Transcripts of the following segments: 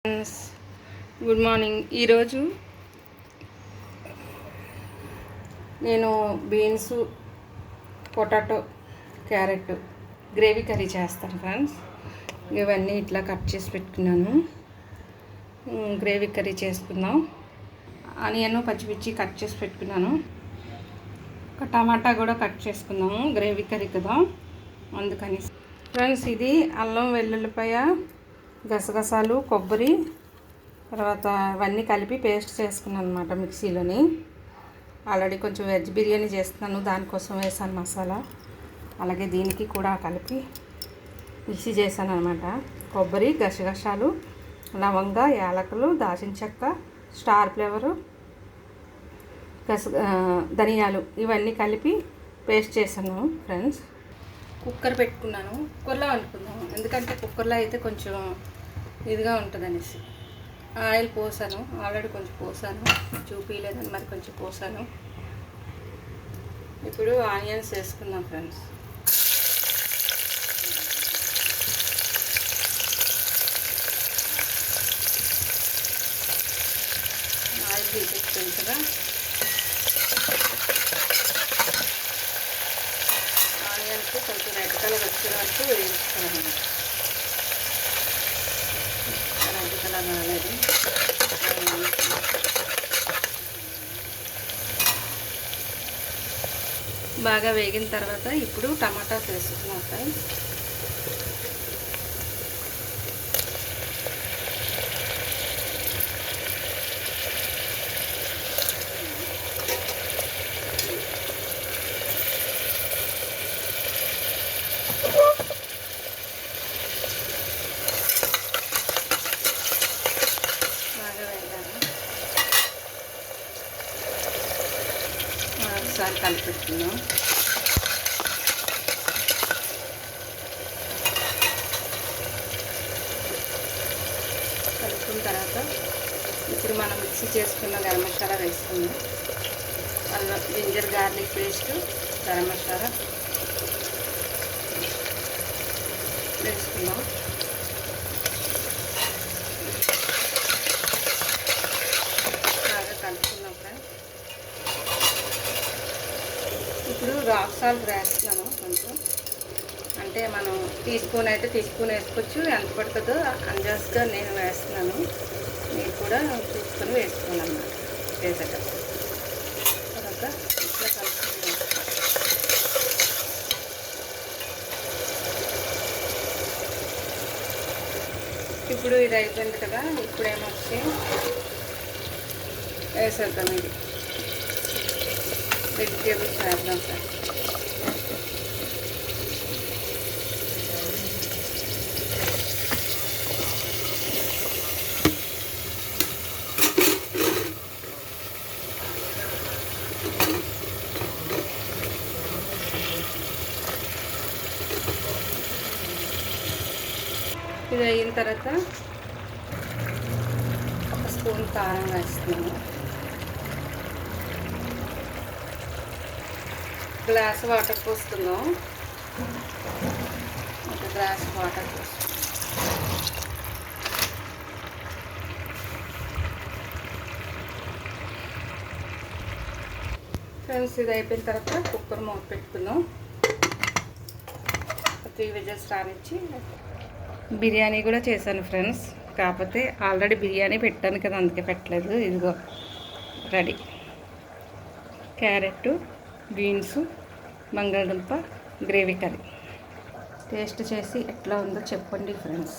Friends, good morning. ఈరోజు నేను beans, potato, carrot gravy curry చేస్తాను ఫ్రెండ్స్. ఇవన్నీ ఇట్లా కట్ చేసి పెట్టుకున్నాను. గ్రేవీ కర్రీ చేసుకుందాం. ఆనియన్, పచ్చిమిర్చి కట్ చేసి పెట్టుకున్నాను. ఒక టమాటా కూడా కట్ చేసుకుందాము, గ్రేవీ కర్రీ కదా అందుకని. ఫ్రెండ్స్, ఇది అల్లం వెల్లుల్లిపాయ, గసగసాలు, కొబ్బరి, తర్వాత ఇవన్నీ కలిపి పేస్ట్ చేసుకున్నాను అనమాట మిక్సీలోని. ఆల్రెడీ కొంచెం వెజ్ బిర్యానీ చేస్తున్నాను, దానికోసం వేసాను మసాలా. అలాగే దీనికి కూడా కలిపి మిక్సీ చేశాను అనమాట. కొబ్బరి, గసగసాలు, లవంగ, యాలకులు, దాల్చిన చెక్క, స్టార్ ఫ్లేవరు, ధనియాలు ఇవన్నీ కలిపి పేస్ట్ చేశాను ఫ్రెండ్స్. కుక్కర్ పెట్టుకున్నాను. కుక్కర్లో వండుకుందాము, ఎందుకంటే కుక్కర్లో అయితే కొంచెం ఇదిగా ఉంటుంది అనేసి. ఆయిల్ పోసాను, ఆల్రెడీ కొంచెం పోసాను, చూపించలేదని మరి కొంచెం పోసాను. ఇప్పుడు ఆనియన్స్ వేసుకుందాం ఫ్రెండ్స్. ఆయిల్ తీసేసుకుంది కదా, ఆనియన్స్ కొంచెం రెడ్ కలర్ వచ్చే వరకు వేయించుకోవాలి. రెడ్ కలర్ రాలేదు. బాగా వేగిన తర్వాత ఇప్పుడు టమాటాస్ వేసుకున్నాం ఫ్రెండ్స్. ఒకసారి కలిపెట్టుకున్నాం. కలుపుకున్న తర్వాత ఇప్పుడు మనం మిక్సీ చేసుకున్న గరం మసాలా వేసుకున్నాం. అల్లం, ginger garlic paste, garam masala వేసుకున్నాం. బాగా కలుపుకున్నాం ఫ్రెండ్స్. ఇప్పుడు రాక్ సాల్ట్ వేస్తున్నాను కొంచెం. అంటే మనం టీ స్పూన్ అయితే టీ స్పూన్ వేసుకోవచ్చు, ఎంత పడుతుందో అందాజుగా నేను వేస్తున్నాను. మీరు కూడా చూసుకొని వేసుకోవాలి అన్నమాట వేసేటప్పుడు. తర్వాత ఇట్లా కలుపుతున్నాను. ఇప్పుడు ఇది అయిపోయింది కదా, ఇప్పుడు ఏమొచ్చి వేసేద్దాం. ఇది వెజిటేబుల్స్ వేద్దాం సార్. ఇది అయిన తర్వాత ఒక స్పూన్ కారం వేస్తున్నాను. గ్లాస్ వాటర్ పోస్తున్నాం. ఒక గ్లాస్ వాటర్ పోస్తున్నాం. ఫ్రెండ్స్, ఇది అయిపోయిన తర్వాత కుక్కర్ మూత పెట్టుకుందాం. 3 విజిల్స్ రానిచ్చి. బిర్యానీ కూడా చేశాను ఫ్రెండ్స్, కాకపోతే ఆల్రెడీ బిర్యానీ పెట్టాను కదా అందుకే పెట్టలేదు. ఇదిగో రెడీ. క్యారెట్, బీన్స్, బంగాళదుంప గ్రేవీ కర్రీ. టేస్ట్ చేసి ఎట్లా ఉందో చెప్పండి ఫ్రెండ్స్.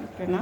ఓకేనా?